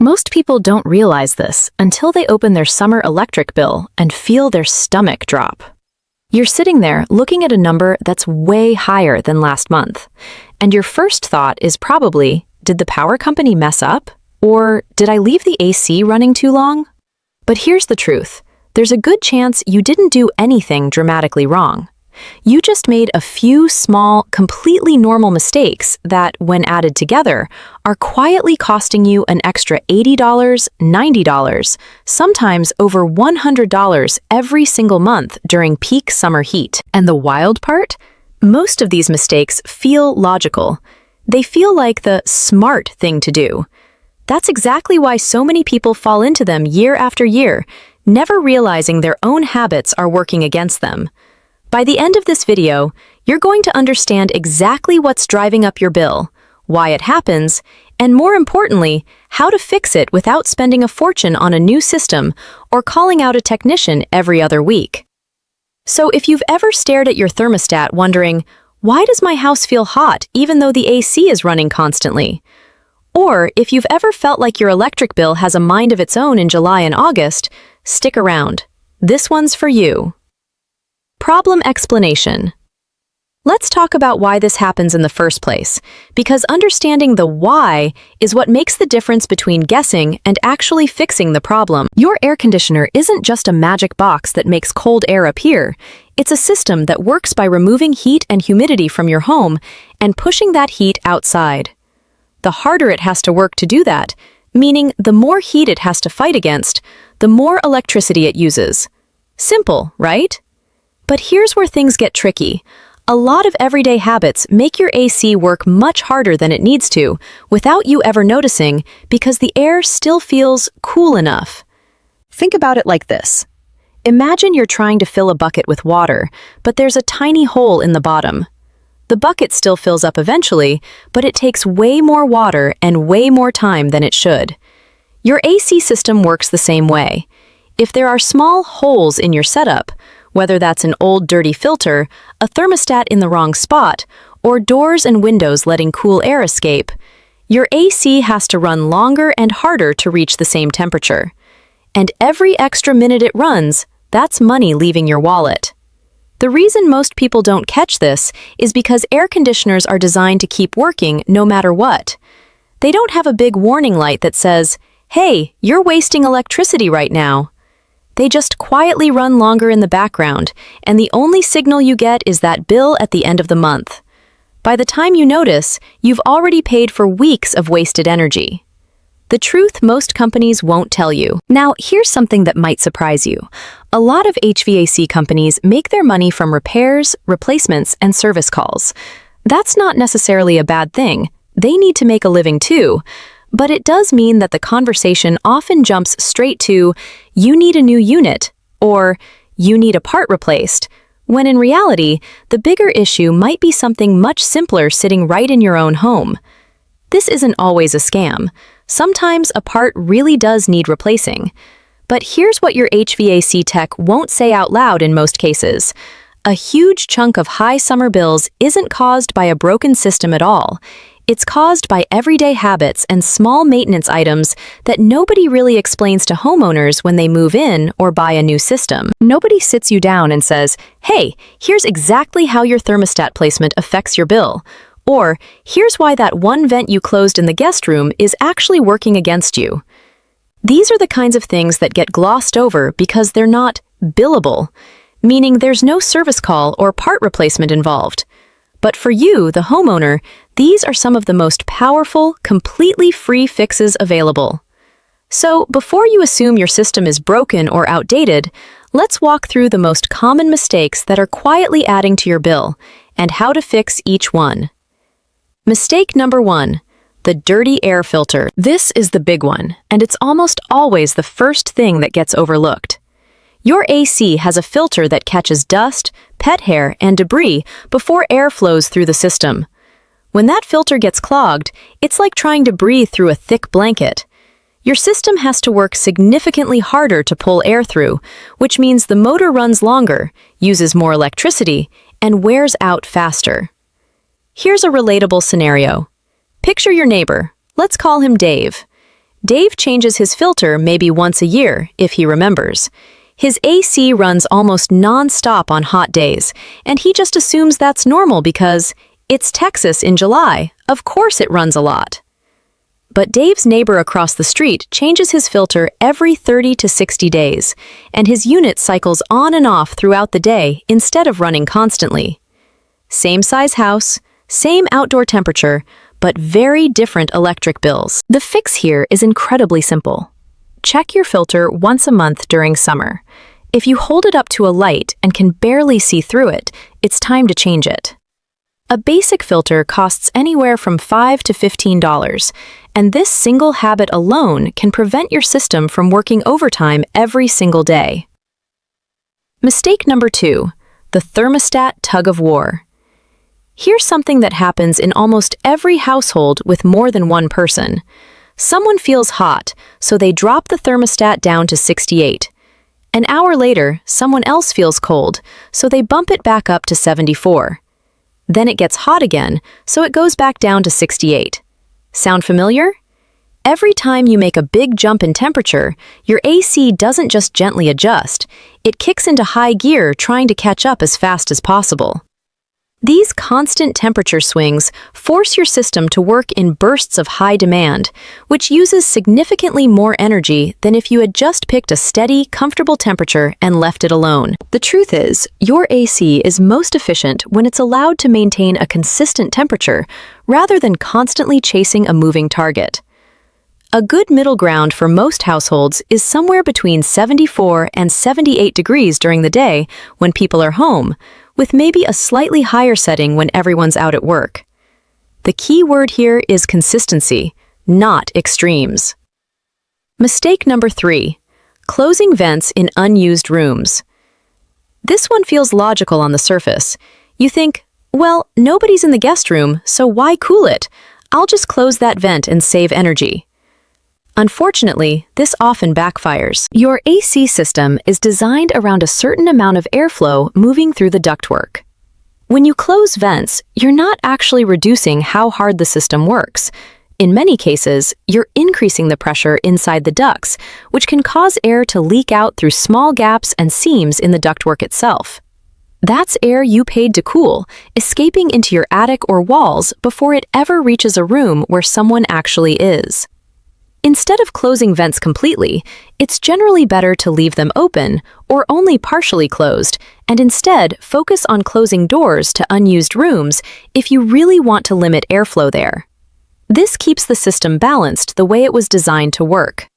Most people don't realize this until they open their summer electric bill and feel their stomach drop. You're sitting there looking at a number that's way higher than last month, and your first thought is probably, did the power company mess up? Or did I leave the AC running too long? But here's the truth. There's a good chance you didn't do anything dramatically wrong. You just made a few small, completely normal mistakes that, when added together, are quietly costing you an extra $80, $90, sometimes over $100 every single month during peak summer heat. And the wild part? Most of these mistakes feel logical. They feel like the smart thing to do. That's exactly why so many people fall into them year after year, never realizing their own habits are working against them. By the end of this video, you're going to understand exactly what's driving up your bill, why it happens, and more importantly, how to fix it without spending a fortune on a new system or calling out a technician every other week. So if you've ever stared at your thermostat wondering, why does my house feel hot even though the AC is running constantly? Or if you've ever felt like your electric bill has a mind of its own in July and August, stick around. This one's for you. Problem explanation. Let's talk about why this happens in the first place, because understanding the why is what makes the difference between guessing and actually fixing the problem. Your air conditioner isn't just a magic box that makes cold air appear. It's a system that works by removing heat and humidity from your home and pushing that heat outside. The harder it has to work to do that, meaning the more heat it has to fight against, the more electricity it uses. Simple, right? But here's where things get tricky. A lot of everyday habits make your AC work much harder than it needs to, without you ever noticing, because the air still feels cool enough. Think about it like this. Imagine you're trying to fill a bucket with water, but there's a tiny hole in the bottom. The bucket still fills up eventually, but it takes way more water and way more time than it should. Your AC system works the same way. If there are small holes in your setup, whether that's an old dirty filter, a thermostat in the wrong spot, or doors and windows letting cool air escape, your AC has to run longer and harder to reach the same temperature. And every extra minute it runs, that's money leaving your wallet. The reason most people don't catch this is because air conditioners are designed to keep working no matter what. They don't have a big warning light that says, "Hey, you're wasting electricity right now." They just quietly run longer in the background, and the only signal you get is that bill at the end of the month. By the time you notice, you've already paid for weeks of wasted energy. The truth most companies won't tell you. Now, here's something that might surprise you. A lot of HVAC companies make their money from repairs, replacements, and service calls. That's not necessarily a bad thing. They need to make a living too. But it does mean that the conversation often jumps straight to, "You need a new unit," or "You need a part replaced," when in reality, the bigger issue might be something much simpler sitting right in your own home. This isn't always a scam. Sometimes a part really does need replacing. But here's what your HVAC tech won't say out loud in most cases. A huge chunk of high summer bills isn't caused by a broken system at all. It's caused by everyday habits and small maintenance items that nobody really explains to homeowners when they move in or buy a new system. Nobody sits you down and says, "Hey, here's exactly how your thermostat placement affects your bill," or "Here's why that one vent you closed in the guest room is actually working against you." These are the kinds of things that get glossed over because they're not billable, meaning there's no service call or part replacement involved. But for you, the homeowner, these are some of the most powerful, completely free fixes available. So, before you assume your system is broken or outdated, let's walk through the most common mistakes that are quietly adding to your bill and how to fix each one. Mistake number 1, the dirty air filter. This is the big one, and it's almost always the first thing that gets overlooked. Your AC has a filter that catches dust, pet hair, and debris before air flows through the system. When that filter gets clogged, it's like trying to breathe through a thick blanket. Your system has to work significantly harder to pull air through, which means the motor runs longer, uses more electricity, and wears out faster. Here's a relatable scenario. Picture your neighbor. Let's call him Dave. Dave changes his filter maybe once a year, if he remembers. His AC runs almost non-stop on hot days, and he just assumes that's normal because it's Texas in July. Of course it runs a lot. But Dave's neighbor across the street changes his filter every 30 to 60 days, and his unit cycles on and off throughout the day instead of running constantly. Same size house, same outdoor temperature, but very different electric bills. The fix here is incredibly simple. Check your filter once a month during summer. If you hold it up to a light and can barely see through it, it's time to change it. A basic filter costs anywhere from $5 to $15, and this single habit alone can prevent your system from working overtime every single day. Mistake number 2, the thermostat tug of war. Here's something that happens in almost every household with more than one person. Someone feels hot, so they drop the thermostat down to 68. An hour later, someone else feels cold, so they bump it back up to 74. Then it gets hot again, so it goes back down to 68. Sound familiar? Every time you make a big jump in temperature, your AC doesn't just gently adjust, it kicks into high gear trying to catch up as fast as possible. These constant temperature swings force your system to work in bursts of high demand, which uses significantly more energy than if you had just picked a steady, comfortable temperature and left it alone. The truth is, your AC is most efficient when it's allowed to maintain a consistent temperature rather than constantly chasing a moving target. A good middle ground for most households is somewhere between 74 and 78 degrees during the day when people are home, with maybe a slightly higher setting when everyone's out at work. The key word here is consistency, not extremes. Mistake number 3, closing vents in unused rooms. This one feels logical on the surface. You think, well, nobody's in the guest room, so why cool it? I'll just close that vent and save energy. Unfortunately, this often backfires. Your AC system is designed around a certain amount of airflow moving through the ductwork. When you close vents, you're not actually reducing how hard the system works. In many cases, you're increasing the pressure inside the ducts, which can cause air to leak out through small gaps and seams in the ductwork itself. That's air you paid to cool, escaping into your attic or walls before it ever reaches a room where someone actually is. Instead of closing vents completely, it's generally better to leave them open or only partially closed, and instead focus on closing doors to unused rooms if you really want to limit airflow there. This keeps the system balanced the way it was designed to work.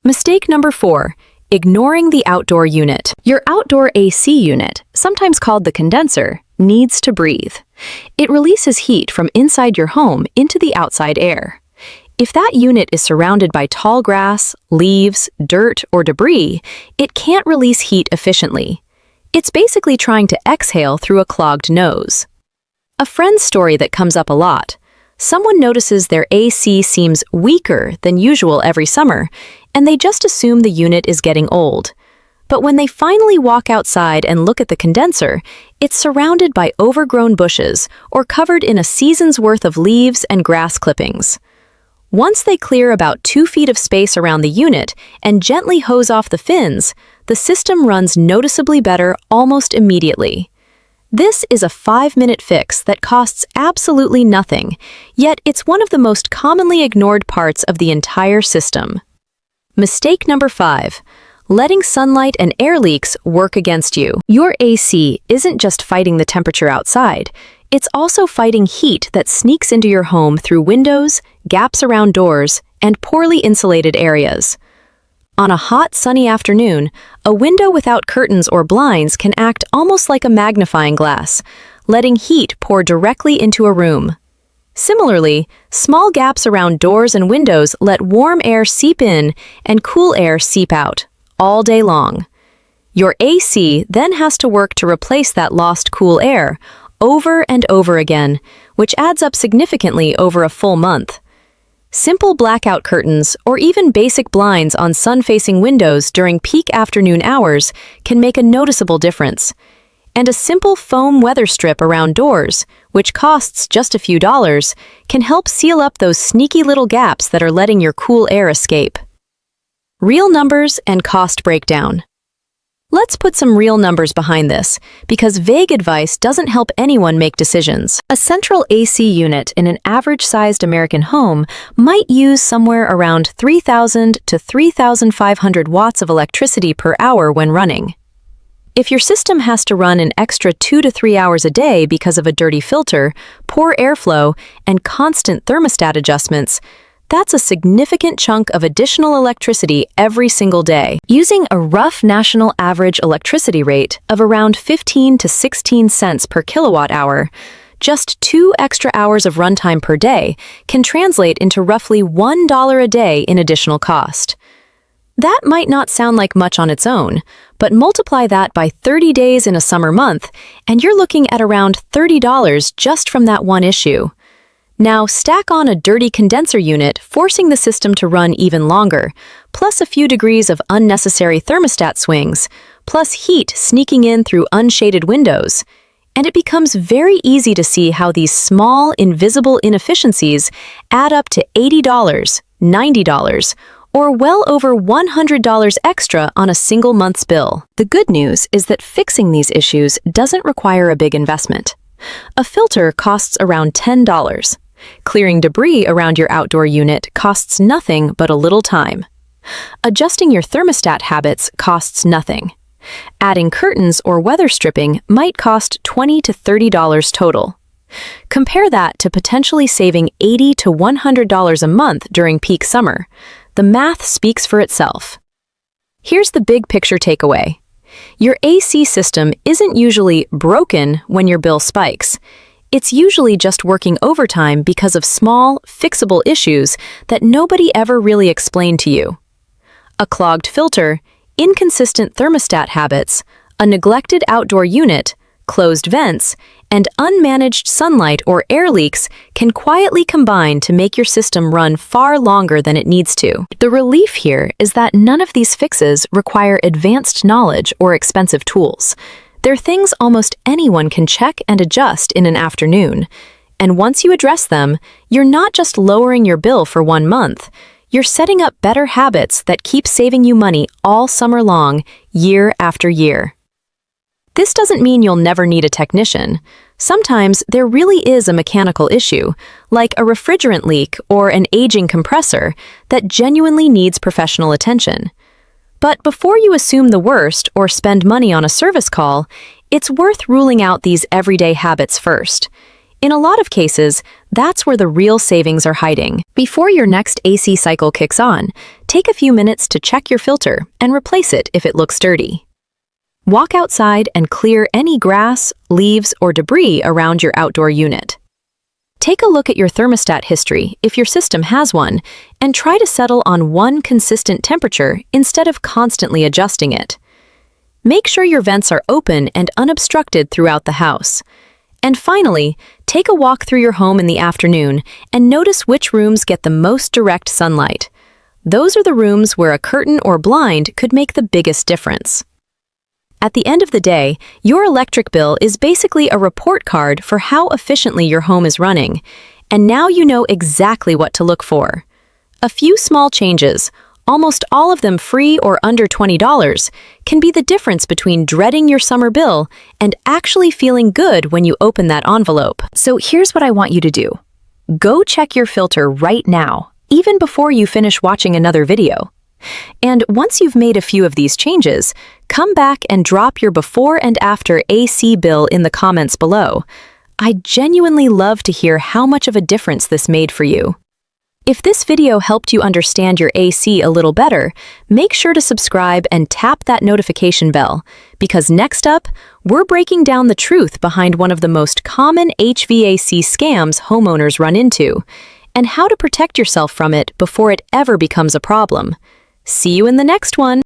Mistake number 4, ignoring the outdoor unit. Your outdoor AC unit, sometimes called the condenser, needs to breathe. It releases heat from inside your home into the outside air. If that unit is surrounded by tall grass, leaves, dirt, or debris, it can't release heat efficiently. It's basically trying to exhale through a clogged nose. A friend's story that comes up a lot. Someone notices their AC seems weaker than usual every summer, and they just assume the unit is getting old. But when they finally walk outside and look at the condenser, it's surrounded by overgrown bushes or covered in a season's worth of leaves and grass clippings. Once they clear about 2 feet of space around the unit and gently hose off the fins, the system runs noticeably better almost immediately. This is a 5-minute fix that costs absolutely nothing, yet it's one of the most commonly ignored parts of the entire system. Mistake number 5, letting sunlight and air leaks work against you. Your AC isn't just fighting the temperature outside, it's also fighting heat that sneaks into your home through windows, gaps around doors, and poorly insulated areas. On a hot, sunny afternoon, a window without curtains or blinds can act almost like a magnifying glass, letting heat pour directly into a room. Similarly, small gaps around doors and windows let warm air seep in and cool air seep out, all day long. Your AC then has to work to replace that lost cool air, over and over again, which adds up significantly over a full month. Simple blackout curtains or even basic blinds on sun-facing windows during peak afternoon hours can make a noticeable difference. And a simple foam weather strip around doors, which costs just a few dollars, can help seal up those sneaky little gaps that are letting your cool air escape. Real numbers and cost breakdown. Let's put some real numbers behind this, because vague advice doesn't help anyone make decisions. A central AC unit in an average-sized American home might use somewhere around 3,000 to 3,500 watts of electricity per hour when running. If your system has to run an extra 2 to 3 hours a day because of a dirty filter, poor airflow, and constant thermostat adjustments, that's a significant chunk of additional electricity every single day. Using a rough national average electricity rate of around 15 to 16 cents per kilowatt hour, just 2 extra hours of runtime per day can translate into roughly $1 a day in additional cost. That might not sound like much on its own, but multiply that by 30 days in a summer month, and you're looking at around $30 just from that one issue. Now stack on a dirty condenser unit, forcing the system to run even longer, plus a few degrees of unnecessary thermostat swings, plus heat sneaking in through unshaded windows, and it becomes very easy to see how these small, invisible inefficiencies add up to $80, $90, or well over $100 extra on a single month's bill. The good news is that fixing these issues doesn't require a big investment. A filter costs around $10. Clearing debris around your outdoor unit costs nothing but a little time. Adjusting your thermostat habits costs nothing. Adding curtains or weather stripping might cost $20 to $30 total. Compare that to potentially saving $80 to $100 a month during peak summer. The math speaks for itself. Here's the big picture takeaway. Your AC system isn't usually broken when your bill spikes. It's usually just working overtime because of small, fixable issues that nobody ever really explained to you. A clogged filter, inconsistent thermostat habits, a neglected outdoor unit, closed vents, and unmanaged sunlight or air leaks can quietly combine to make your system run far longer than it needs to. The relief here is that none of these fixes require advanced knowledge or expensive tools. They're things almost anyone can check and adjust in an afternoon. And once you address them, you're not just lowering your bill for 1 month. You're setting up better habits that keep saving you money all summer long, year after year. This doesn't mean you'll never need a technician. Sometimes there really is a mechanical issue, like a refrigerant leak or an aging compressor, that genuinely needs professional attention. But before you assume the worst or spend money on a service call, it's worth ruling out these everyday habits first. In a lot of cases, that's where the real savings are hiding. Before your next AC cycle kicks on, take a few minutes to check your filter and replace it if it looks dirty. Walk outside and clear any grass, leaves, or debris around your outdoor unit. Take a look at your thermostat history if your system has one, and try to settle on one consistent temperature instead of constantly adjusting it. Make sure your vents are open and unobstructed throughout the house. And finally, take a walk through your home in the afternoon and notice which rooms get the most direct sunlight. Those are the rooms where a curtain or blind could make the biggest difference. At the end of the day, your electric bill is basically a report card for how efficiently your home is running, and now you know exactly what to look for. A few small changes, almost all of them free or under $20, can be the difference between dreading your summer bill and actually feeling good when you open that envelope. So here's what I want you to do. Go check your filter right now, even before you finish watching another video. And once you've made a few of these changes, come back and drop your before and after AC bill in the comments below. I'd genuinely love to hear how much of a difference this made for you. If this video helped you understand your AC a little better, make sure to subscribe and tap that notification bell, because next up, we're breaking down the truth behind one of the most common HVAC scams homeowners run into, and how to protect yourself from it before it ever becomes a problem. See you in the next one!